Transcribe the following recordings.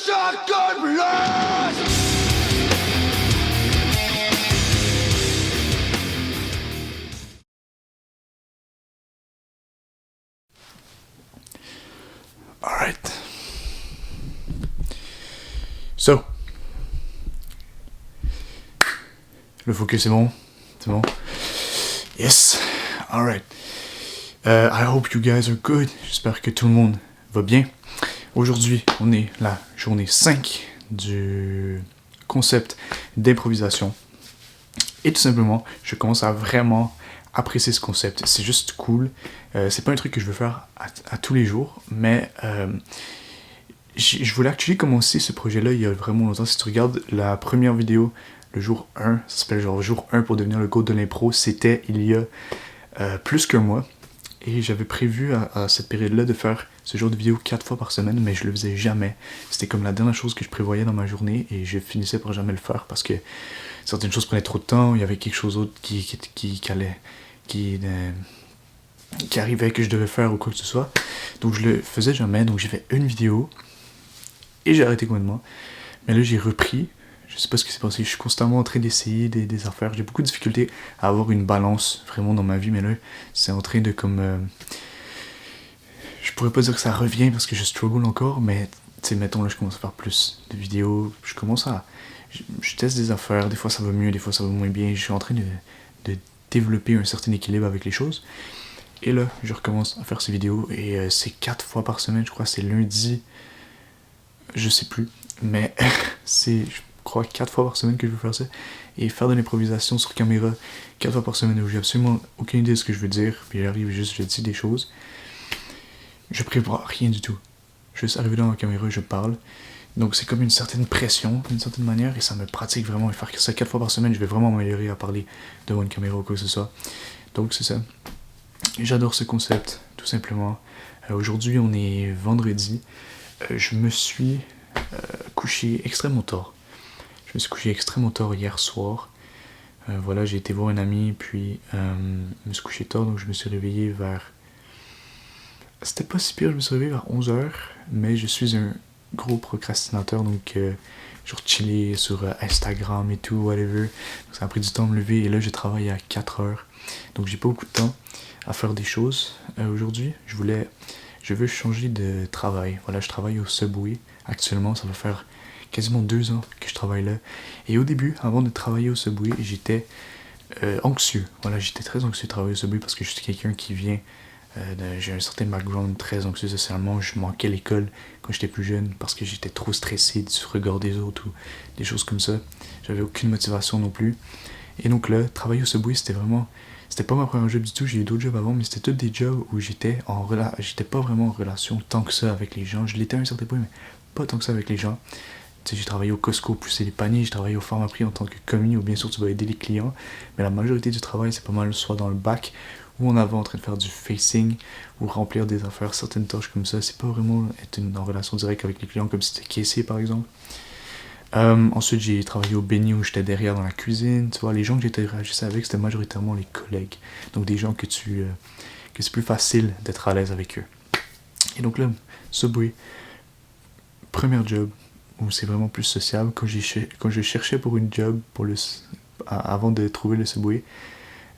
shotgun blast! Alright. So. Le focus c'est bon? C'est bon? Yes! Alright. I hope you guys are good. J'espère que tout le monde va bien. Aujourd'hui, on est la journée 5 du concept d'improvisation. Et tout simplement, je commence à vraiment apprécier ce concept. C'est juste cool. C'est pas un truc que je veux faire à tous les jours, mais je voulais actually commencer ce projet-là il y a vraiment longtemps. Si tu regardes la première vidéo, le jour 1, ça s'appelle genre jour 1 pour devenir le GOAT de l'impro, c'était il y a plus qu'un mois. Et j'avais prévu à cette période-là de faire ce genre de vidéo 4 fois par semaine, mais je le faisais jamais. C'était comme la dernière chose que je prévoyais dans ma journée et je finissais par jamais le faire parce que certaines choses prenaient trop de temps, il y avait quelque chose d'autre qui arrivait que je devais faire ou quoi que ce soit. Donc je le faisais jamais, donc j'ai fait une vidéo et j'ai arrêté complètement. Mais là j'ai repris, je sais pas ce qui s'est passé, je suis constamment en train d'essayer des affaires. J'ai beaucoup de difficultés à avoir une balance vraiment dans ma vie, mais là c'est en train de comme... je pourrais pas dire que ça revient parce que je struggle encore, mais tu sais, mettons là je commence à faire plus de vidéos, je teste des affaires, des fois ça va mieux, des fois ça va moins bien, je suis en train de développer un certain équilibre avec les choses. Et là, je recommence à faire ces vidéos et c'est 4 fois par semaine, je crois, c'est lundi, je sais plus, mais c'est, je crois, 4 fois par semaine que je veux faire ça. Et faire de l'improvisation sur caméra 4 fois par semaine où j'ai absolument aucune idée de ce que je veux dire, puis j'arrive juste, je dis des choses. Je prévois rien du tout. Juste arriver dans la caméra, je parle. Donc c'est comme une certaine pression, d'une certaine manière, et ça me pratique vraiment. Et faire ça 4 fois par semaine, je vais vraiment m'améliorer à parler devant une caméra ou quoi que ce soit. Donc c'est ça. J'adore ce concept, tout simplement. Aujourd'hui, on est vendredi. Je me suis couché extrêmement tard. Je me suis couché extrêmement tard hier soir. Voilà, j'ai été voir un ami, puis je me suis couché tard, donc je me suis réveillé vers... C'était pas si pire, je me suis réveillé vers 11h, mais je suis un gros procrastinateur, donc genre chiller sur Instagram et tout, whatever. Donc, ça a pris du temps à me lever, et là je travaille à 4h, donc j'ai pas beaucoup de temps à faire des choses. Aujourd'hui, je veux changer de travail. Voilà, je travaille au Subway actuellement, ça va faire quasiment 2 ans que je travaille là. Et au début, avant de travailler au Subway, j'étais anxieux. Voilà, j'étais très anxieux de travailler au Subway parce que je suis quelqu'un qui vient j'ai un certain background très anxieux socialement. Je manquais l'école quand j'étais plus jeune parce que j'étais trop stressé du regard des autres ou des choses comme ça. J'avais aucune motivation non plus. Et donc là, travailler au Subway, c'était pas ma première job du tout. J'ai eu d'autres jobs avant, mais c'était tous des jobs où j'étais pas vraiment en relation tant que ça avec les gens. Je l'étais à un certain point, mais pas tant que ça avec les gens. Tu sais, j'ai travaillé au Costco, pousser les paniers, j'ai travaillé au Pharmaprix en tant que commis, où bien sûr tu vas aider les clients, mais la majorité du travail c'est pas mal soit dans le bac ou en avant en train de faire du facing ou remplir des affaires, certaines tâches comme ça. C'est pas vraiment être en relation directe avec les clients comme si c'était caissier par exemple. Ensuite j'ai travaillé au Béni où j'étais derrière dans la cuisine. Tu vois, les gens que j'interagissais avec c'était majoritairement les collègues, donc des gens que c'est plus facile d'être à l'aise avec eux. Et donc là, Subway, premier job où c'est vraiment plus sociable. Quand je cherchais pour une job avant de trouver le Subway,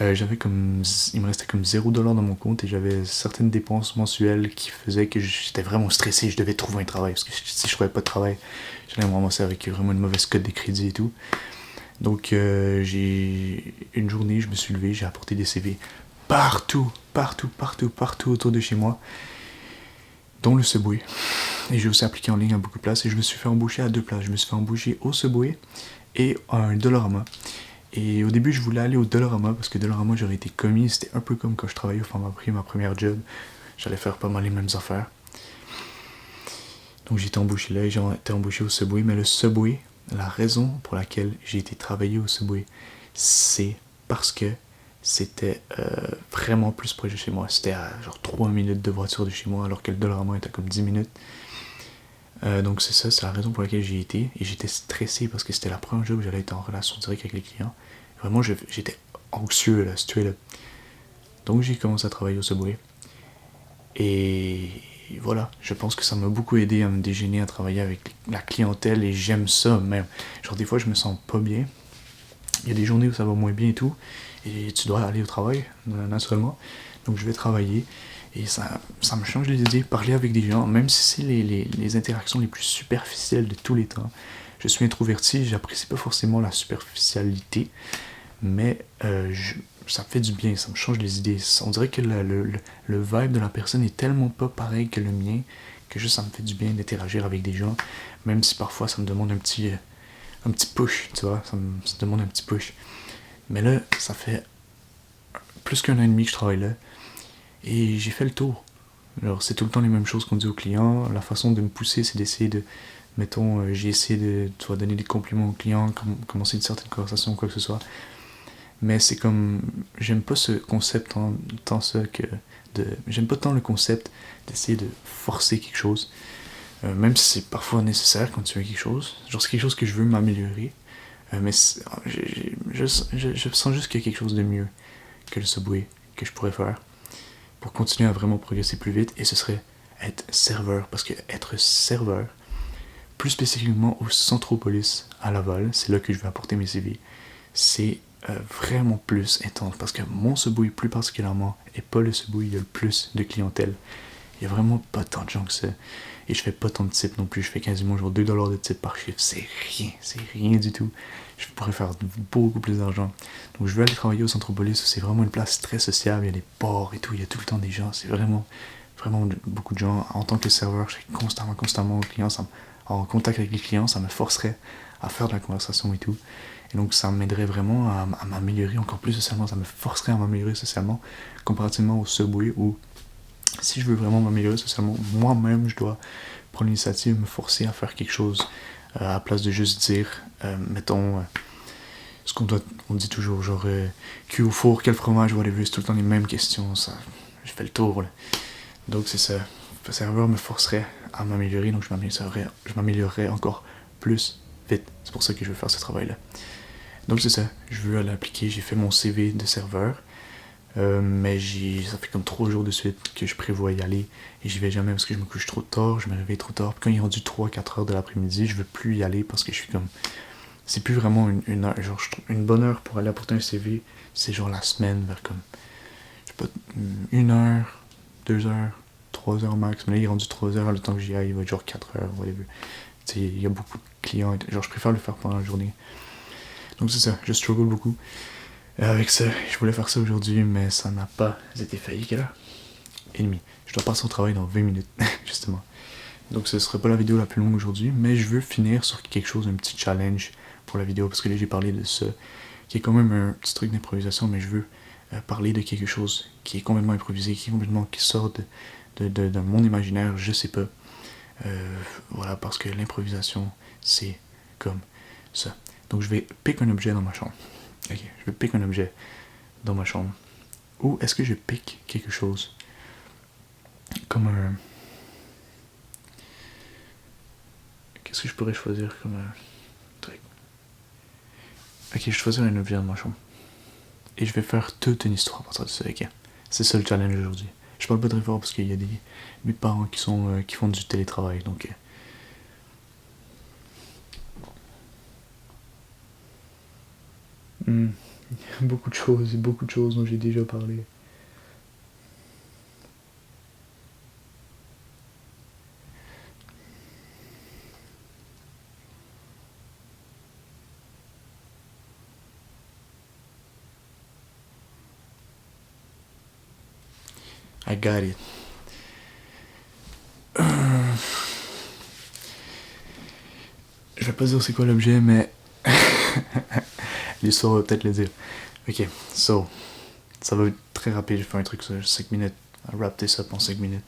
il me restait comme 0$ dans mon compte et j'avais certaines dépenses mensuelles qui faisaient que j'étais vraiment stressé. Je devais trouver un travail parce que si je trouvais pas de travail, j'allais me ramasser avec vraiment une mauvaise cote de crédit et tout. Donc une journée, je me suis levé, j'ai apporté des CV partout autour de chez moi, dont le Subway. Et j'ai aussi appliqué en ligne à beaucoup de places et je me suis fait embaucher à 2 places. Je me suis fait embaucher au Subway et à un Dollarama. Et au début, je voulais aller au Dollarama parce que Dollarama, j'aurais été commis. C'était un peu comme quand je travaillais au Pharmaprix, ma première job. J'allais faire pas mal les mêmes affaires. Donc j'ai été embauché là et j'ai été embauché au Subway. Mais le Subway, la raison pour laquelle j'ai été travailler au Subway, c'est parce que c'était vraiment plus proche de chez moi. C'était à genre 3 minutes de voiture de chez moi alors que le Dollarama était à comme 10 minutes. Donc c'est la raison pour laquelle j'y ai été. Et j'étais stressé parce que c'était la première job où j'allais être en relation directe avec les clients. Vraiment, j'étais anxieux là, straight up. Donc j'ai commencé à travailler au Subway. Et voilà, je pense que ça m'a beaucoup aidé à me dégainer, à travailler avec la clientèle, et j'aime ça même. Genre des fois je me sens pas bien, il y a des journées où ça va moins bien et tout, et tu dois aller au travail, naturellement, donc je vais travailler, et ça me change les idées, parler avec des gens, même si c'est les interactions les plus superficielles de tous les temps. Je suis introverti, j'apprécie pas forcément la superficialité, mais ça me fait du bien, ça me change les idées. On dirait que le vibe de la personne est tellement pas pareil que le mien, que juste ça me fait du bien d'interagir avec des gens, même si parfois ça me demande un petit push, tu vois, ça me demande un petit push. Mais là, ça fait plus qu'1 an et demi que je travaille là, et j'ai fait le tour. Alors c'est tout le temps les mêmes choses qu'on dit aux clients. La façon de me pousser, c'est d'essayer de, mettons, j'ai essayé de, tu vois, donner des compliments aux clients, commencer une certaine conversation, quoi que ce soit. Mais c'est comme, j'aime pas ce concept tant ça que j'aime pas tant le concept d'essayer de forcer quelque chose, même si c'est parfois nécessaire quand tu fais quelque chose. Genre c'est quelque chose que je veux m'améliorer, mais je sens juste qu'il y a quelque chose de mieux que le Subway que je pourrais faire pour continuer à vraiment progresser plus vite, et ce serait être serveur, parce que être serveur, plus spécifiquement au Centropolis à Laval, c'est là que je vais apporter mes CV, c'est vraiment plus intense, parce que mon Subway plus particulièrement est pas le Subway, il y a le plus de clientèle. Il y a vraiment pas tant de gens que ça, et je fais pas tant de tips non plus, je fais quasiment genre 2$ de tips par chiffre, c'est rien du tout. Je pourrais faire beaucoup plus d'argent. Donc je vais aller travailler au Centropolis, où c'est vraiment une place très sociable, il y a des bars et tout, il y a tout le temps des gens, c'est vraiment beaucoup de gens. En tant que serveur, je serai constamment aux clients, en contact avec les clients, ça me forcerait à faire de la conversation et tout. Et donc ça m'aiderait vraiment à m'améliorer encore plus socialement, ça me forcerait à m'améliorer socialement, comparativement au Subway, où si je veux vraiment m'améliorer socialement, moi-même je dois prendre l'initiative, me forcer à faire quelque chose, à la place de juste dire, mettons, ce on dit toujours, genre, cuit au four, quel fromage, whatever, c'est tout le temps les mêmes questions, ça, je fais le tour, là. Donc c'est ça, le serveur me forcerait à m'améliorer, donc je m'améliorerais encore plus vite. C'est pour ça que je veux faire ce travail-là. Donc c'est ça, je veux aller appliquer, j'ai fait mon CV de serveur, mais ça fait comme 3 jours de suite que je prévois y aller, et j'y vais jamais parce que je me couche trop tard, je me réveille trop tard, puis quand il est rendu 3-4 heures de l'après-midi, je veux plus y aller parce que je suis comme, c'est plus vraiment une heure, genre une bonne heure pour aller apporter un CV, c'est genre la semaine vers comme, je sais pas, 1 heure, 2 heures, 3 heures max, mais là il est rendu 3 heures, le temps que j'y aille, il va être genre 4 heures, whatever. Tu sais, il y a beaucoup de clients, genre je préfère le faire pendant la journée. Donc c'est ça, je struggle beaucoup avec ça. Je voulais faire ça aujourd'hui, mais ça n'a pas été fait. Quelle heure? Et demie. Je dois passer au travail dans 20 minutes, justement. Donc ce serait pas la vidéo la plus longue aujourd'hui, mais je veux finir sur quelque chose, un petit challenge pour la vidéo, parce que là j'ai parlé de ça, qui est quand même un petit truc d'improvisation, mais je veux parler de quelque chose qui est complètement improvisé, qui sort de mon imaginaire, je sais pas. Voilà, parce que l'improvisation, c'est comme ça. Donc je vais pick un objet dans ma chambre. Ok, je vais pick un objet dans ma chambre. Ou est-ce que je pick quelque chose comme un... Qu'est-ce que je pourrais choisir comme un truc? Ok, je vais choisir un objet dans ma chambre. Et je vais faire toute une histoire à partir de ça, ok? C'est ça le challenge aujourd'hui. Je parle pas très fort parce qu'il y a mes parents qui font du télétravail, donc... Beaucoup de choses dont j'ai déjà parlé. I got it. Je vais pas dire c'est quoi l'objet, mais l'histoire va peut-être le dire. Ok, so, ça va être très rapide, je vais faire un truc sur 5 minutes. I'll wrap this up en 5 minutes.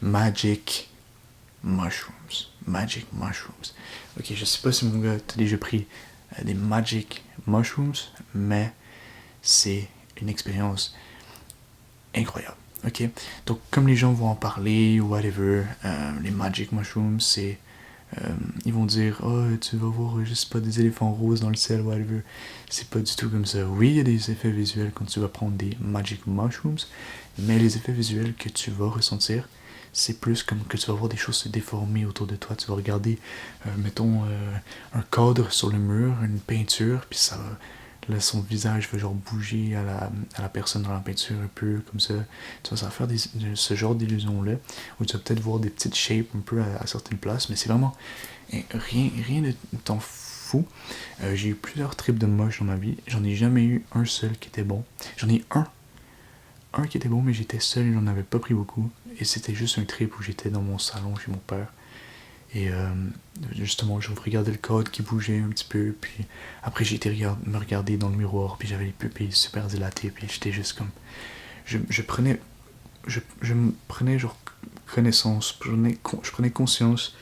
Magic mushrooms. Magic mushrooms. Ok, je sais pas si mon gars t'as déjà pris des magic mushrooms, mais c'est une expérience incroyable. Ok, donc comme les gens vont en parler, whatever, les magic mushrooms, c'est ils vont dire oh tu vas voir je sais pas des éléphants roses dans le ciel, whatever. C'est pas du tout comme ça. Oui, il y a des effets visuels quand tu vas prendre des magic mushrooms, mais les effets visuels que tu vas ressentir, c'est plus comme que tu vas voir des choses se déformer autour de toi. Tu vas regarder, mettons, un cadre sur le mur, une peinture, puis ça va... Là, son visage va genre bouger à la personne dans la peinture un peu comme ça. Tu vois, ça va faire ce genre d'illusion-là, où tu vas peut-être voir des petites shapes un peu à certaines places, mais c'est vraiment rien de t'en fou. J'ai eu plusieurs trips de moche dans ma vie. J'en ai jamais eu un seul qui était bon. J'en ai un qui était bon, mais j'étais seul et j'en avais pas pris beaucoup. Et c'était juste un trip où j'étais dans mon salon chez mon père. Et justement, je regardais le code qui bougeait un petit peu, puis après j'ai été me regarder dans le miroir, puis j'avais les pupilles super dilatées, puis j'étais juste comme... Je prenais genre connaissance, je prenais conscience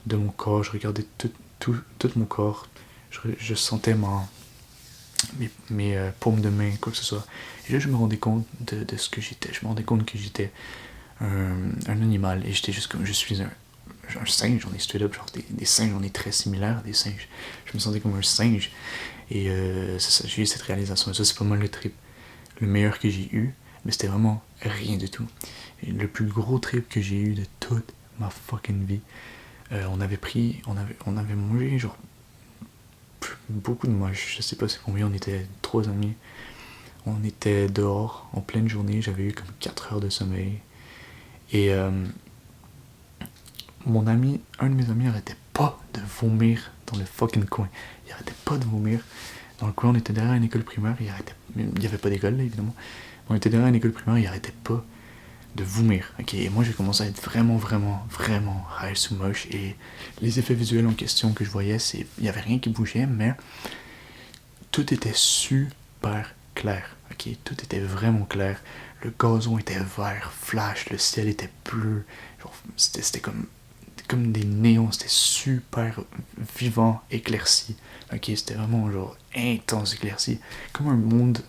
de mon corps, je regardais tout mon corps, je sentais mes paumes de main, quoi que ce soit. Et là, je me rendais compte de ce que j'étais. Je me rendais compte que j'étais un animal, et j'étais juste comme... Je suis un singe, on est straight up, genre des singes, on est très similaires, des singes. Je me sentais comme un singe. Et c'est ça, j'ai eu cette réalisation. Et ça, c'est pas mal le trip. Le meilleur que j'ai eu, mais c'était vraiment rien du tout. Et le plus gros trip que j'ai eu de toute ma fucking vie, on avait mangé genre beaucoup de moches, je sais pas c'est combien, on était 3 amis. On était dehors en pleine journée, j'avais eu comme 4 heures de sommeil. Et un de mes amis arrêtait pas de vomir dans le fucking coin. Il arrêtait pas de vomir. Dans le coin, on était derrière une école primaire, il y avait pas d'école là, évidemment. On était derrière une école primaire, il arrêtait pas de vomir. Ok, et moi j'ai commencé à être vraiment high sous moche, et les effets visuels en question que je voyais, il y avait rien qui bougeait, mais tout était super clair. Ok, tout était vraiment clair. Le gazon était vert, flash, le ciel était bleu. Genre, c'était comme des néons, c'était super vivant, éclairci. Ok, c'était vraiment genre intense, éclairci. Comme un monde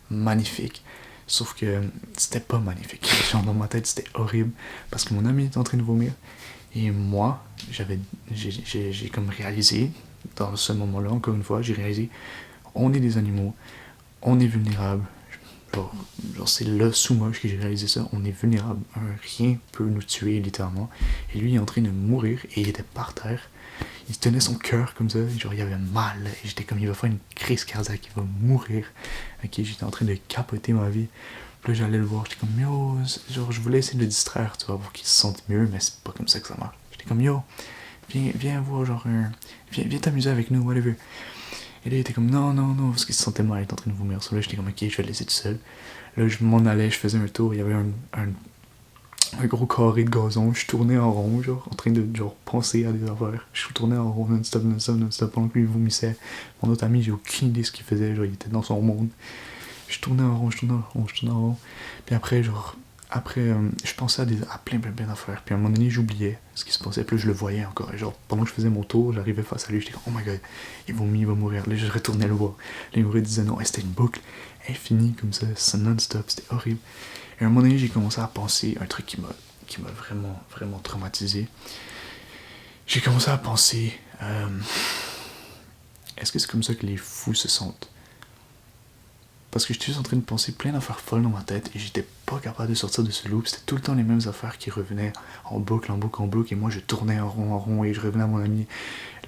magnifique. Sauf que c'était pas magnifique. Genre dans ma tête, c'était horrible. Parce que mon ami était en train de vomir. Et moi, j'ai comme réalisé, dans ce moment-là, encore une fois, j'ai réalisé, on est des animaux, on est vulnérable. Genre c'est là sous moche que j'ai réalisé ça, on est vulnérable, rien peut nous tuer littéralement. Et lui il est en train de mourir et il était par terre, il tenait son cœur comme ça, genre il avait mal, et j'étais comme il va faire une crise cardiaque, il va mourir. Ok, j'étais en train de capoter ma vie. Puis là j'allais le voir, j'étais comme yo, genre je voulais essayer de le distraire, tu vois, pour qu'il se sente mieux, mais c'est pas comme ça que ça marche. J'étais comme yo, viens voir genre viens t'amuser avec nous, whatever. Et là, il était comme non, parce qu'il se sentait mal, il était en train de vomir. So là, j'étais comme ok, je vais le laisser tout seul. Là, je m'en allais, je faisais un tour, il y avait un gros carré de gazon. Je tournais en rond, genre, en train de genre penser à des affaires. Je tournais en rond non-stop, pendant que lui vomissait. Mon autre ami, j'ai aucune idée de ce qu'il faisait, genre, il était dans son monde. Je tournais en rond. Puis après, je pensais à plein d'affaires. Puis à un moment donné, j'oubliais ce qui se passait. Puis là, je le voyais encore. Et genre, pendant que je faisais mon tour, j'arrivais face à lui. J'étais comme, oh my god, il va mourir. Là, je retournais le voir. Là, il me disait non. Et c'était une boucle infinie comme ça, non-stop. C'était horrible. Et à un moment donné, j'ai commencé à penser un truc qui m'a vraiment traumatisé. J'ai commencé à penser, est-ce que c'est comme ça que les fous se sentent? Parce que j'étais juste en train de penser plein d'affaires folles dans ma tête et j'étais pas capable de sortir de ce loop. C'était tout le temps les mêmes affaires qui revenaient en boucle, et moi je tournais en rond et je revenais à mon ami.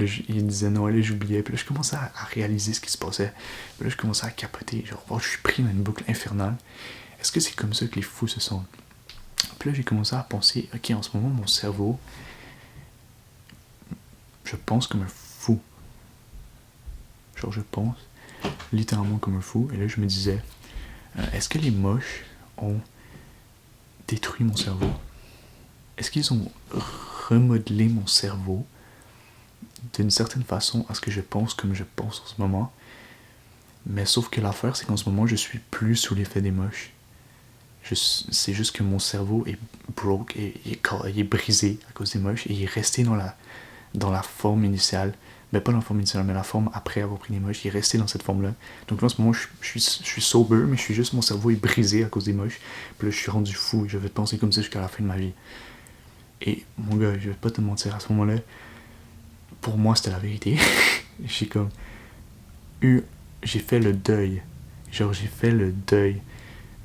Là, il disait non, allez, j'oubliais. Puis là, je commençais à réaliser ce qui se passait. Puis là, je commençais à capoter. Genre, oh, je suis pris dans une boucle infernale. Est-ce que c'est comme ça que les fous se sentent? Puis là, j'ai commencé à penser, ok, en ce moment, mon cerveau, je pense comme un fou. Genre, je pense littéralement comme un fou. Et là, je me disais, est-ce que les moches ont détruit mon cerveau? Est-ce qu'ils ont remodelé mon cerveau d'une certaine façon à ce que je pense comme je pense en ce moment? Mais sauf que l'affaire, c'est qu'en ce moment, je suis plus sous l'effet des moches. C'est juste que mon cerveau est broke, et il est brisé à cause des moches, et il est resté dans la forme initiale. Mais pas dans la forme initiale, mais la forme après avoir pris les moches, il est resté dans cette forme-là. Donc là, en ce moment, je suis sober, mais je suis juste, mon cerveau est brisé à cause des moches. Puis là, je suis rendu fou, et je vais penser comme ça jusqu'à la fin de ma vie. Et mon gars, je vais pas te mentir, à ce moment-là, pour moi, c'était la vérité. J'ai fait le deuil. Genre, j'ai fait le deuil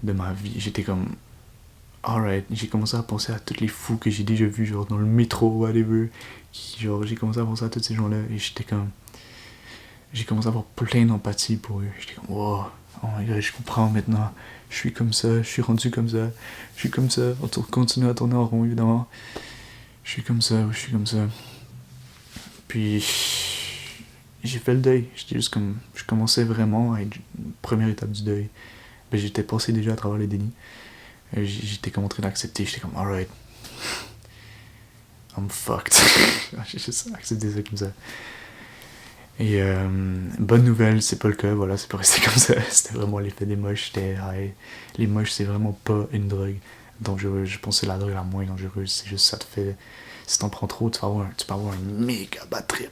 de ma vie. J'étais comme, alright, j'ai commencé à penser à tous les fous que j'ai déjà vus, genre dans le métro, whatever. Genre, j'ai commencé à penser à tous ces gens-là et j'étais comme. J'ai commencé à avoir plein d'empathie pour eux. J'étais comme, wow, oh my god, je comprends maintenant. Je suis comme ça, je suis rendu comme ça, je suis comme ça. On continue à tourner en rond, évidemment. Je suis comme ça, je suis comme ça. Puis, j'ai fait le deuil. J'étais juste comme. Je commençais vraiment à être une première étape du deuil. Ben, j'étais passé déjà à travers les dénis. J'étais comme en train d'accepter. J'étais comme, alright. I'm fucked. J'ai juste accepté ça comme ça. Et bonne nouvelle, c'est pas le cas, voilà, c'est pas resté comme ça. C'était vraiment l'effet des moches. C'était, les moches, c'est vraiment pas une drogue dangereuse. Je pense que c'est la drogue la moins dangereuse. C'est juste ça te fait. Si t'en prends trop, tu peux avoir un méga bad trip.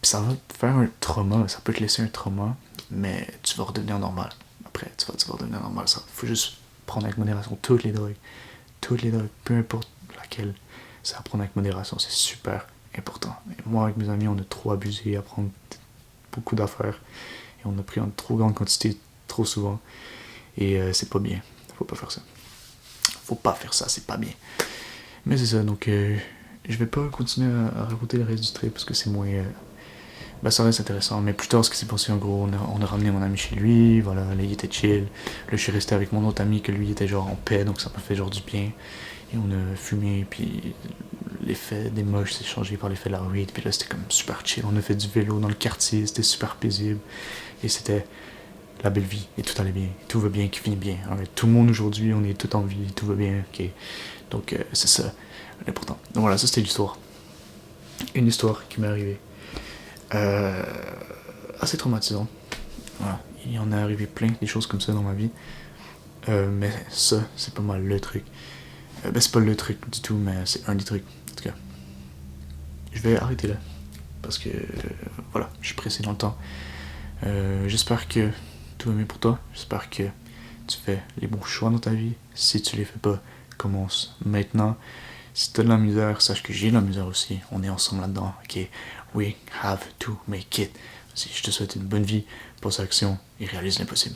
Puis ça va te faire un trauma, ça peut te laisser un trauma, mais tu vas redevenir normal. Après, tu vas redevenir normal. Ça, faut juste prendre avec modération toutes les drogues, peu importe laquelle. C'est à prendre avec modération, c'est super important. Et moi, avec mes amis, on a trop abusé à prendre beaucoup d'affaires. Et on a pris en trop grande quantité, trop souvent. Et c'est pas bien. Faut pas faire ça. Faut pas faire ça, c'est pas bien. Mais c'est ça, donc je vais pas continuer à raconter le reste du trip parce que c'est moins. Ben, ça reste intéressant. Mais plus tard, ce qui s'est passé, en gros, on a ramené mon ami chez lui. Voilà, là, il était chill. Là, je suis resté avec mon autre ami que lui était genre en paix, donc ça m'a fait genre du bien. Et on a fumé, puis l'effet des moches s'est changé par l'effet de la weed. Puis là, c'était comme super chill. On a fait du vélo dans le quartier, c'était super paisible. Et c'était la belle vie. Et tout allait bien. Et tout va bien, qui finit bien. Alors, tout le monde aujourd'hui, on est tout en vie, tout va bien. Ok. Donc, c'est ça l'important. Donc voilà, ça c'était l'histoire. Une histoire qui m'est arrivée. Assez traumatisant. Voilà. Il y en a arrivé plein des choses comme ça dans ma vie. Mais ça, c'est pas mal le truc. Ben, c'est pas le truc du tout, mais c'est un des trucs. En tout cas, je vais arrêter là. Parce que, voilà, je suis pressé dans le temps. J'espère que tout va mieux pour toi. J'espère que tu fais les bons choix dans ta vie. Si tu les fais pas, commence maintenant. Si t'as de la misère, sache que j'ai de la misère aussi. On est ensemble là-dedans. Ok, we have to make it. Si je te souhaite une bonne vie, passe à l'action et réalise l'impossible.